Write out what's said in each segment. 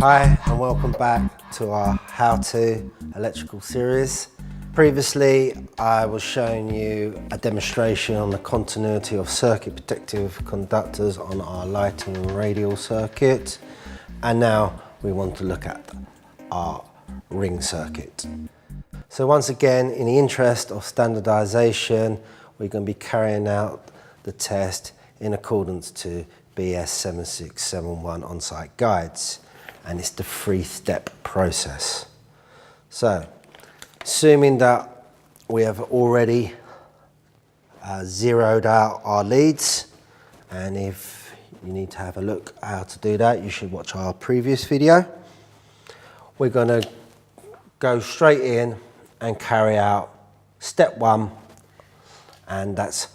Hi and welcome back to our How To Electrical series. Previously I was showing you a demonstration on the continuity of circuit protective conductors on our lighting and radial circuit, and now we want to look at our ring circuit. So once again, in the interest of standardization, we're going to be carrying out the test in accordance to BS 7671 on-site guides, and it's the 3-step process. So, assuming that we have already zeroed out our leads, and if you need to have a look at how to do that, you should watch our previous video. We're going to go straight in and carry out step 1, and that's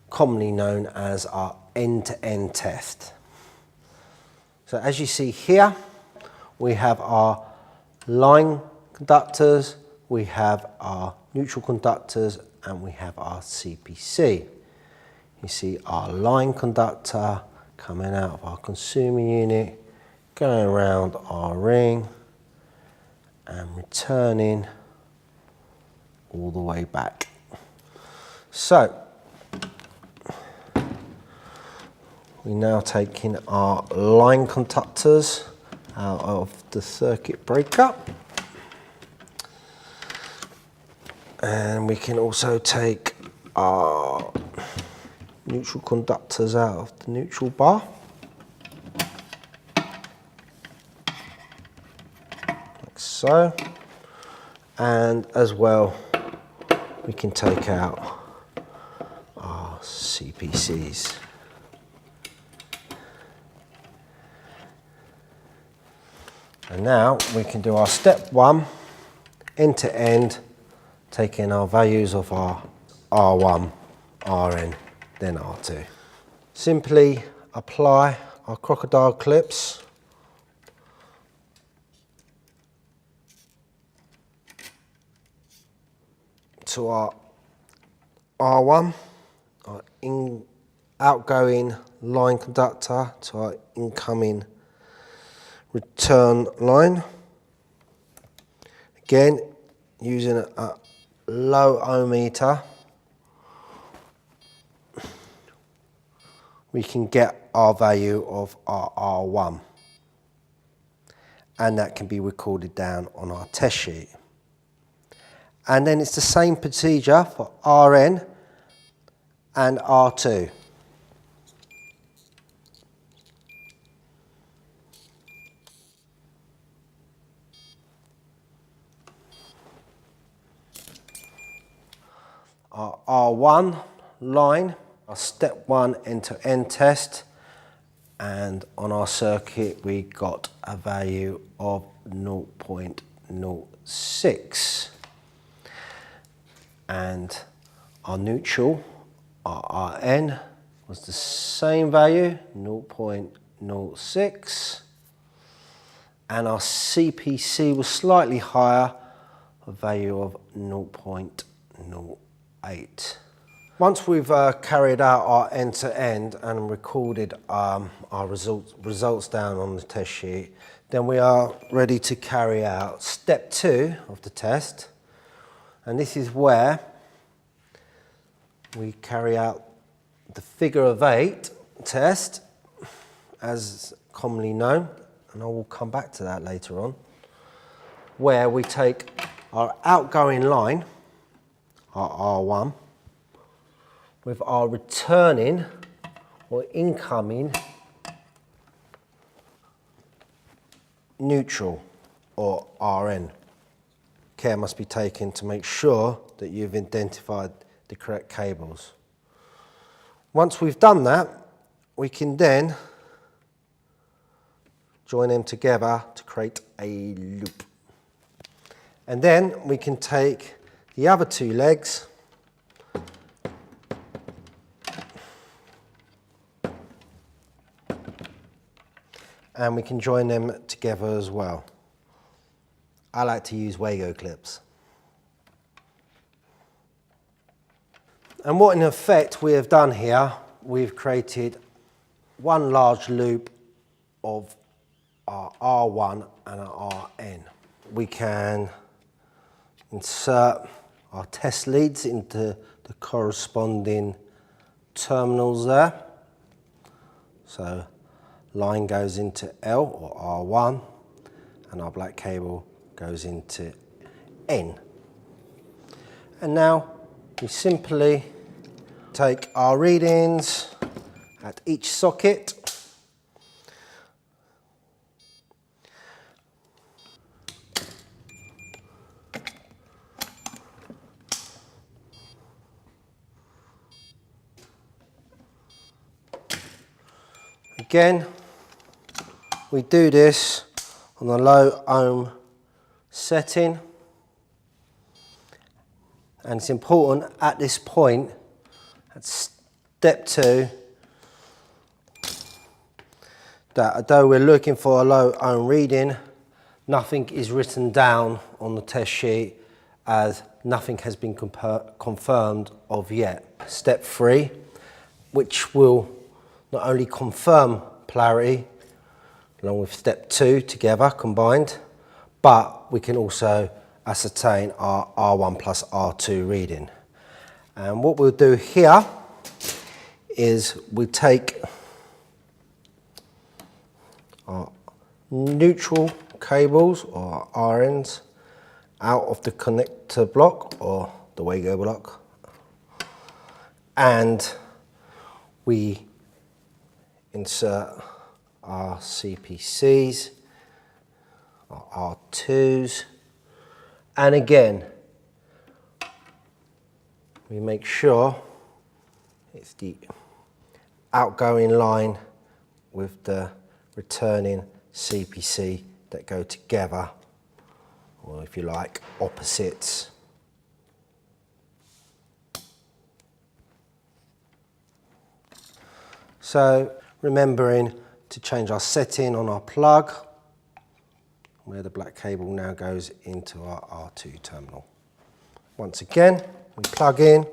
commonly known as our end-to-end test. So as you see here, we have our line conductors, we have our neutral conductors, and we have our CPC. You see our line conductor coming out of our consumer unit, going around our ring and returning all the way back. So we're now taking our line conductors out of the circuit breaker, and we can also take our neutral conductors out of the neutral bar, like so, and as well we can take out our CPCs. And now we can do our step 1 end to end, taking our values of our R1, Rn, then R2. Simply apply our crocodile clips to our R1, our outgoing line conductor, to our incoming return line. Again, using a low ohmmeter, we can get our value of our R1, and that can be recorded down on our test sheet. And then it's the same procedure for Rn and R2. Our R1 line, our step 1 end-to-end test, and on our circuit we got a value of 0.06, and our neutral, our Rn, was the same value, 0.06, and our CPC was slightly higher, a value of 0.08. Once we've carried out our end-to-end and recorded our results down on the test sheet, then we are ready to carry out step 2 of the test, and this is where we carry out the figure of 8 test, as commonly known, and I will come back to that later on, where we take our outgoing line, our R1, with our returning or incoming neutral or Rn. Care must be taken to make sure that you've identified the correct cables. Once we've done that, we can then join them together to create a loop. And then we can take the other 2 legs and we can join them together as well. I like to use Wago clips. And what in effect we have done here, we've created one large loop of our R1 and our RN. We can insert our test leads into the corresponding terminals there. So line goes into L or R1 and our black cable goes into N. And now we simply take our readings at each socket. Again, we do this on a low ohm setting, and it's important at this point, at step 2, that although we're looking for a low ohm reading, nothing is written down on the test sheet as nothing has been confirmed of yet. Step 3, which will not only confirm polarity along with step 2 together combined, but we can also ascertain our R1 plus R2 reading. And what we'll do here is we take our neutral cables or RNs out of the connector block or the Wago block, and we insert our CPCs, our R2s, and again we make sure it's the outgoing line with the returning CPC that go together, or if you like, opposites. So remembering to change our setting on our plug, where the black cable now goes into our R2 terminal. Once again, we plug in,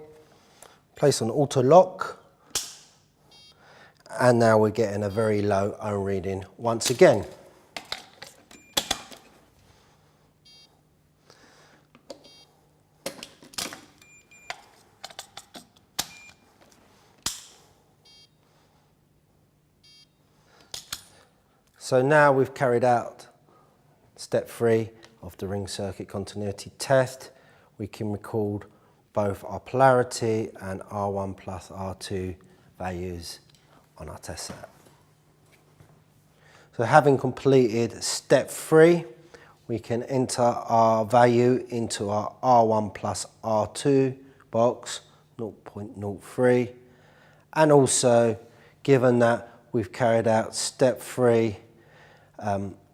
place on auto lock, and now we're getting a very low ohm reading once again. So now we've carried out step 3 of the ring circuit continuity test. We can record both our polarity and R1 plus R2 values on our test set. So having completed step 3, we can enter our value into our R1 plus R2 box, 0.03, and also given that we've carried out step 3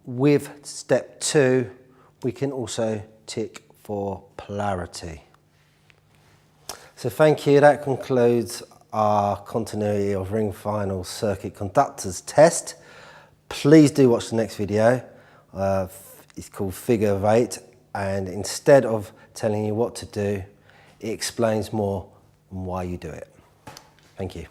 with step 2, we can also tick for polarity. So thank you, that concludes our continuity of ring final circuit conductors test. Please do watch the next video. It's called Figure of 8, and instead of telling you what to do, it explains more on why you do it. Thank you.